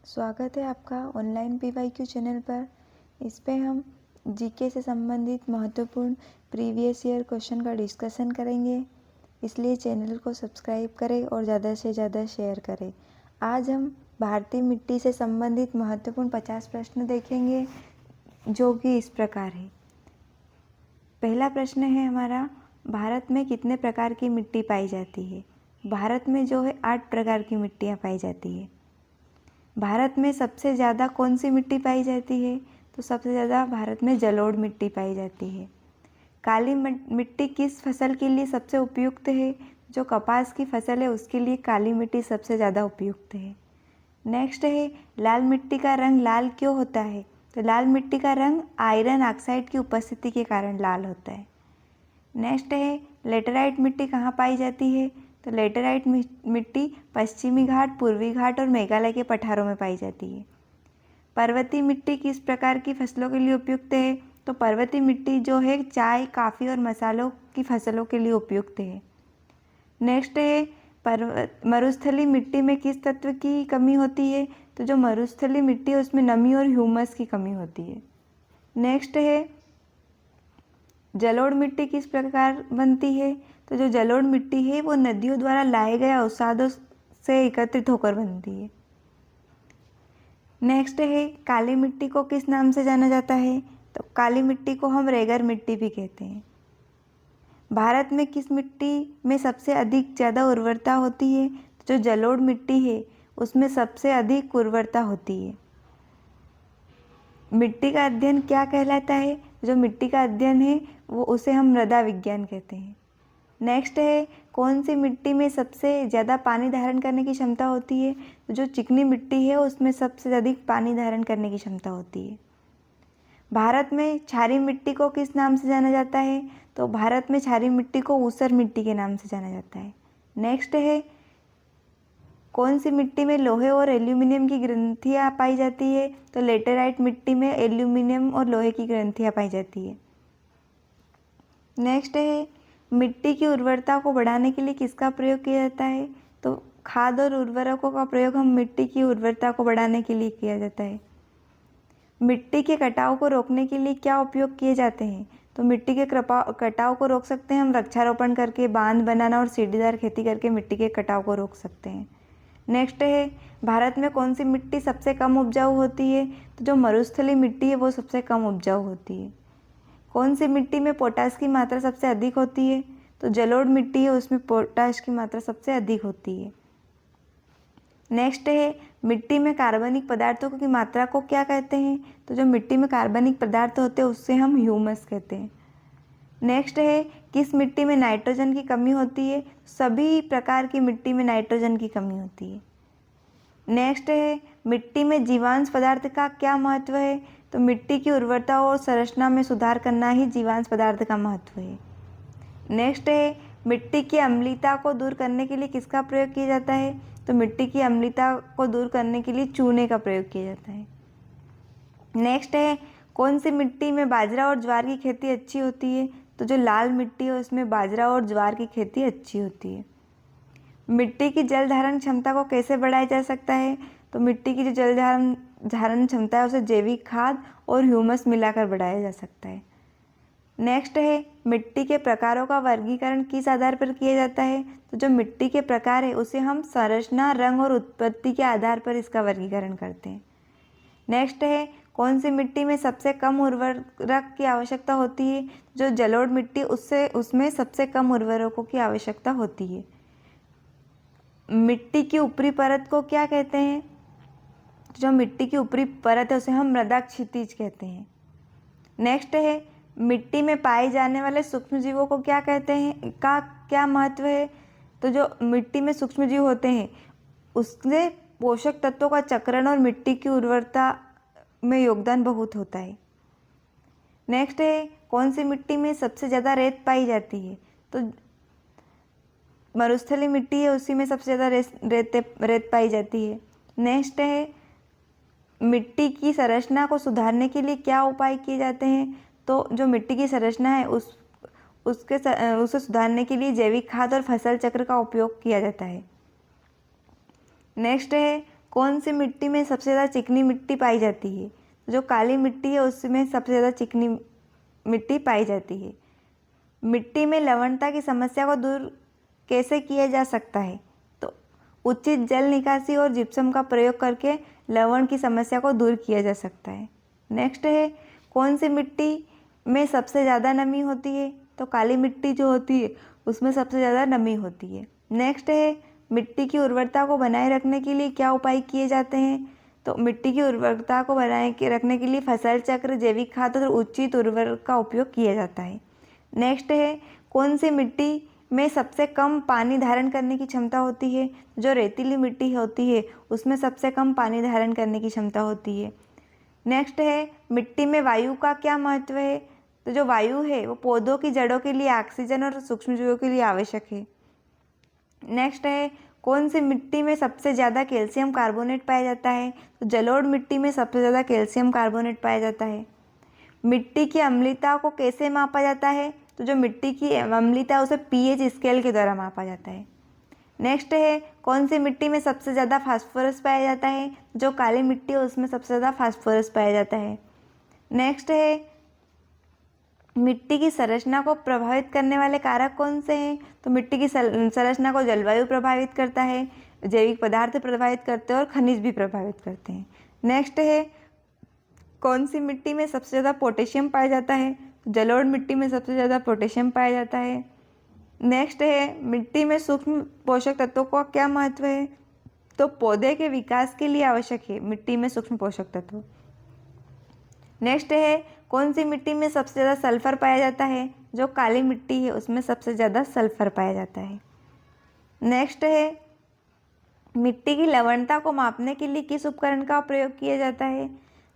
स्वागत है आपका ऑनलाइन पीवाईक्यू चैनल पर। इस पे हम जीके से संबंधित महत्वपूर्ण प्रीवियस ईयर क्वेश्चन का डिस्कशन करेंगे, इसलिए चैनल को सब्सक्राइब करें और ज़्यादा से ज़्यादा शेयर करें। आज हम भारतीय मिट्टी से संबंधित महत्वपूर्ण 50 प्रश्न देखेंगे, जो कि इस प्रकार है। पहला प्रश्न है हमारा, भारत में कितने प्रकार की मिट्टी पाई जाती है? भारत में जो है 8 प्रकार की मिट्टियाँ पाई जाती है। भारत में सबसे ज़्यादा कौन सी मिट्टी पाई जाती है? तो सबसे ज़्यादा भारत में जलोढ़ मिट्टी पाई जाती है। काली मिट्टी किस फसल के लिए सबसे उपयुक्त है? जो कपास की फसल है उसके लिए काली मिट्टी सबसे ज़्यादा उपयुक्त है। नेक्स्ट है, लाल मिट्टी का रंग लाल क्यों होता है? तो लाल मिट्टी का रंग आयरन ऑक्साइड की उपस्थिति के कारण लाल होता है। नेक्स्ट है, लेटेराइट मिट्टी कहाँ पाई जाती है? तो लेटेराइट मिट्टी पश्चिमी घाट, पूर्वी घाट और मेघालय के पठारों में पाई जाती है। पर्वतीय मिट्टी किस प्रकार की फसलों के लिए उपयुक्त है? तो पर्वतीय मिट्टी जो है चाय, कॉफ़ी और मसालों की फसलों के लिए उपयुक्त है। नेक्स्ट है, मरुस्थलीय मिट्टी में किस तत्व की कमी होती है? तो जो मरुस्थलीय मिट्टी है उसमें नमी और ह्यूमस की कमी होती है। नेक्स्ट है, जलोढ़ मिट्टी किस प्रकार बनती है? तो जो जलोढ़ मिट्टी है वो नदियों द्वारा लाए गए अवसादों से एकत्रित होकर बनती है। नेक्स्ट है, काली मिट्टी को किस नाम से जाना जाता है? तो काली मिट्टी को हम रेगर मिट्टी भी कहते हैं। भारत में किस मिट्टी में सबसे अधिक ज़्यादा उर्वरता होती है? तो जो जलोढ़ मिट्टी है उसमें सबसे अधिक उर्वरता होती है। मिट्टी का अध्ययन क्या कहलाता है? जो मिट्टी का अध्ययन है वो उसे हम मृदा विज्ञान कहते हैं। नेक्स्ट है, कौन सी मिट्टी में सबसे ज़्यादा पानी धारण करने की क्षमता होती है? तो जो चिकनी मिट्टी है उसमें सबसे अधिक पानी धारण करने की क्षमता होती है। भारत में क्षारीय मिट्टी को किस नाम से जाना जाता है? तो भारत में क्षारीय मिट्टी को ऊसर मिट्टी के नाम से जाना जाता है। नेक्स्ट है, कौन सी मिट्टी में लोहे और एल्यूमिनियम की ग्रंथियाँ पाई जाती है? तो लेटेराइट मिट्टी में एल्यूमिनियम और लोहे की ग्रंथियाँ पाई जाती है। नेक्स्ट है, मिट्टी की उर्वरता को बढ़ाने के लिए किसका प्रयोग किया जाता है? तो खाद और उर्वरकों का प्रयोग हम मिट्टी की उर्वरता को बढ़ाने के लिए किया जाता है। मिट्टी के कटाव को रोकने के लिए क्या उपयोग किए जाते हैं? तो मिट्टी के कटाव को रोक सकते हैं हम वृक्षारोपण करके, बांध बनाना और सीढ़ीदार खेती करके मिट्टी के कटाव को रोक सकते हैं। नेक्स्ट है, भारत में कौन सी मिट्टी सबसे कम उपजाऊ होती है? तो जो मरुस्थलीय मिट्टी है वो सबसे कम उपजाऊ होती है। कौन सी मिट्टी में पोटाश की मात्रा सबसे अधिक होती है? तो जलोढ़ मिट्टी है उसमें पोटाश की मात्रा सबसे अधिक होती है। नेक्स्ट है, मिट्टी में कार्बनिक पदार्थों की मात्रा को क्या कहते हैं? तो जो मिट्टी में कार्बनिक पदार्थ होते हैं उससे हम ह्यूमस कहते हैं। नेक्स्ट है, किस मिट्टी में नाइट्रोजन की कमी होती है? सभी प्रकार की मिट्टी में नाइट्रोजन की कमी होती है। नेक्स्ट है, मिट्टी में जीवांश पदार्थ का क्या महत्व है? तो मिट्टी की उर्वरता और संरचना में सुधार करना ही जीवांश पदार्थ का महत्व है। नेक्स्ट है, मिट्टी की अम्लीयता को दूर करने के लिए किसका प्रयोग किया जाता है? तो मिट्टी की अम्लीयता को दूर करने के लिए चूने का प्रयोग किया जाता है। नेक्स्ट है, कौन सी मिट्टी में बाजरा और ज्वार की खेती अच्छी होती है? तो जो लाल मिट्टी है उसमें बाजरा और ज्वार की खेती अच्छी होती है। मिट्टी की जल धारण क्षमता को कैसे बढ़ाया जा सकता है? तो मिट्टी की जो जल धारण क्षमता है उसे जैविक खाद और ह्यूमस मिलाकर बढ़ाया जा सकता है। नेक्स्ट है, मिट्टी के प्रकारों का वर्गीकरण किस आधार पर किया जाता है? तो जो मिट्टी के प्रकार है उसे हम संरचना, रंग और उत्पत्ति के आधार पर इसका वर्गीकरण करते हैं। नेक्स्ट है, कौन सी मिट्टी में सबसे कम उर्वरक की आवश्यकता होती है? जो जलोढ़ मिट्टी उसमें सबसे कम उर्वरकों की आवश्यकता होती है। मिट्टी की ऊपरी परत को क्या कहते हैं? जो मिट्टी की ऊपरी परत है उसे हम मृदा क्षितिज कहते हैं। नेक्स्ट है, मिट्टी में पाए जाने वाले सूक्ष्म जीवों को क्या कहते हैं, का क्या महत्व है? तो जो मिट्टी में सूक्ष्म जीव होते हैं उससे पोषक तत्वों का चक्रण और मिट्टी की उर्वरता में योगदान बहुत होता है। नेक्स्ट है, कौन सी मिट्टी में सबसे ज़्यादा रेत पाई जाती है? तो मरुस्थलीय मिट्टी है उसी में सबसे ज़्यादा रेत पाई जाती है। नेक्स्ट है, मिट्टी की संरचना को सुधारने के लिए क्या उपाय किए जाते हैं? तो जो मिट्टी की संरचना है उसे सुधारने के लिए जैविक खाद और फसल चक्र का उपयोग किया जाता है। नेक्स्ट है, कौन सी मिट्टी में सबसे ज़्यादा चिकनी मिट्टी पाई जाती है? जो काली मिट्टी है उसमें सबसे ज़्यादा चिकनी मिट्टी पाई जाती है। मिट्टी में लवणता की समस्या को दूर कैसे किया जा सकता है? तो उचित जल निकासी और जिप्सम का प्रयोग करके लवण की समस्या को दूर किया जा सकता है। नेक्स्ट है, कौन सी मिट्टी में सबसे ज़्यादा नमी होती है? तो काली मिट्टी जो होती है उसमें सबसे ज़्यादा नमी होती है। नेक्स्ट है, मिट्टी की उर्वरता को बनाए रखने के लिए क्या उपाय किए जाते हैं? तो मिट्टी की उर्वरता को बनाए रखने के लिए फसल चक्र, जैविक खाद और उचित उर्वरक का उपयोग किया जाता है। नेक्स्ट है, कौन सी मिट्टी में सबसे कम पानी धारण करने की क्षमता होती है? जो रेतीली मिट्टी होती है उसमें सबसे कम पानी धारण करने की क्षमता होती है। नेक्स्ट है, मिट्टी में वायु का क्या महत्व है? तो जो वायु है वो पौधों की जड़ों के लिए ऑक्सीजन और सूक्ष्मजीवों के लिए आवश्यक है। नेक्स्ट है, कौन सी मिट्टी में सबसे ज़्यादा कैल्शियम कार्बोनेट पाया जाता है? तो जलोढ़ मिट्टी में सबसे ज़्यादा कैल्शियम कार्बोनेट पाया जाता है। मिट्टी की अम्लता को कैसे मापा जाता है? तो जो मिट्टी की अम्लता है उसे pH स्केल के द्वारा मापा जाता है। नेक्स्ट है, कौन सी मिट्टी में सबसे ज़्यादा फास्फोरस पाया जाता है? जो काली मिट्टी है उसमें सबसे ज़्यादा फास्फोरस पाया जाता है। नेक्स्ट है, मिट्टी की संरचना को प्रभावित करने वाले कारक कौन से हैं? तो मिट्टी की संरचना को जलवायु प्रभावित करता है, जैविक पदार्थ प्रभावित करते हैं और खनिज भी प्रभावित करते हैं। नेक्स्ट है, कौन सी मिट्टी में सबसे ज़्यादा पोटेशियम पाया जाता है? तो जलोढ़ मिट्टी में सबसे ज़्यादा पोटेशियम पाया जाता है। नेक्स्ट है, मिट्टी में सूक्ष्म पोषक तत्वों का क्या महत्व है? तो पौधे के विकास के लिए आवश्यक है मिट्टी में सूक्ष्म पोषक तत्व। नेक्स्ट है, कौन सी मिट्टी में सबसे ज़्यादा सल्फर पाया जाता है? जो काली मिट्टी है उसमें सबसे ज़्यादा सल्फर पाया जाता है। नेक्स्ट है, मिट्टी की लवणता को मापने के लिए किस उपकरण का प्रयोग किया जाता है?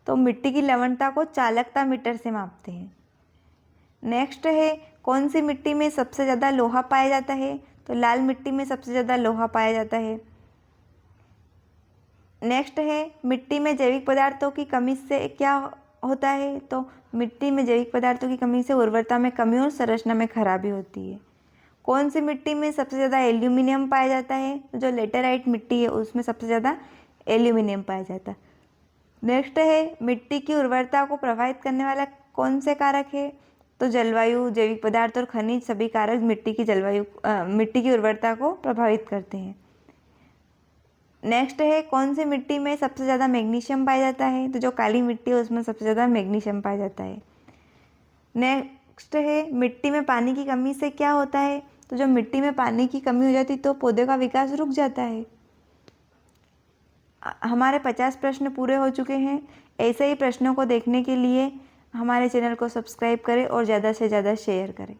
तो मिट्टी की लवणता को चालकता मीटर से मापते हैं। नेक्स्ट है, कौन सी मिट्टी में सबसे ज़्यादा लोहा पाया जाता है? तो लाल मिट्टी में सबसे ज़्यादा लोहा पाया जाता है। नेक्स्ट है, मिट्टी में जैविक पदार्थों की कमी से क्या होता है? तो मिट्टी में जैविक पदार्थों की कमी से उर्वरता में कमी और संरचना में खराबी होती है। कौन सी मिट्टी में सबसे ज़्यादा एल्यूमिनियम पाया जाता है? जो लेटेराइट मिट्टी है उसमें सबसे ज़्यादा एल्यूमिनियम पाया जाता है। नेक्स्ट है, मिट्टी की उर्वरता को प्रभावित करने वाला कौन से कारक है? तो जलवायु, जैविक पदार्थ और खनिज सभी कारक मिट्टी की उर्वरता को प्रभावित करते हैं। नेक्स्ट है, कौन सी मिट्टी में सबसे ज़्यादा मैग्नीशियम पाया जाता है? तो जो काली मिट्टी है उसमें सबसे ज़्यादा मैग्नीशियम पाया जाता है। नेक्स्ट है, मिट्टी में पानी की कमी से क्या होता है? तो जो मिट्टी में पानी की कमी हो जाती तो पौधे का विकास रुक जाता है। हमारे 50 प्रश्न पूरे हो चुके हैं। ऐसे ही प्रश्नों को देखने के लिए हमारे चैनल को सब्सक्राइब करें और ज़्यादा से ज़्यादा शेयर करें।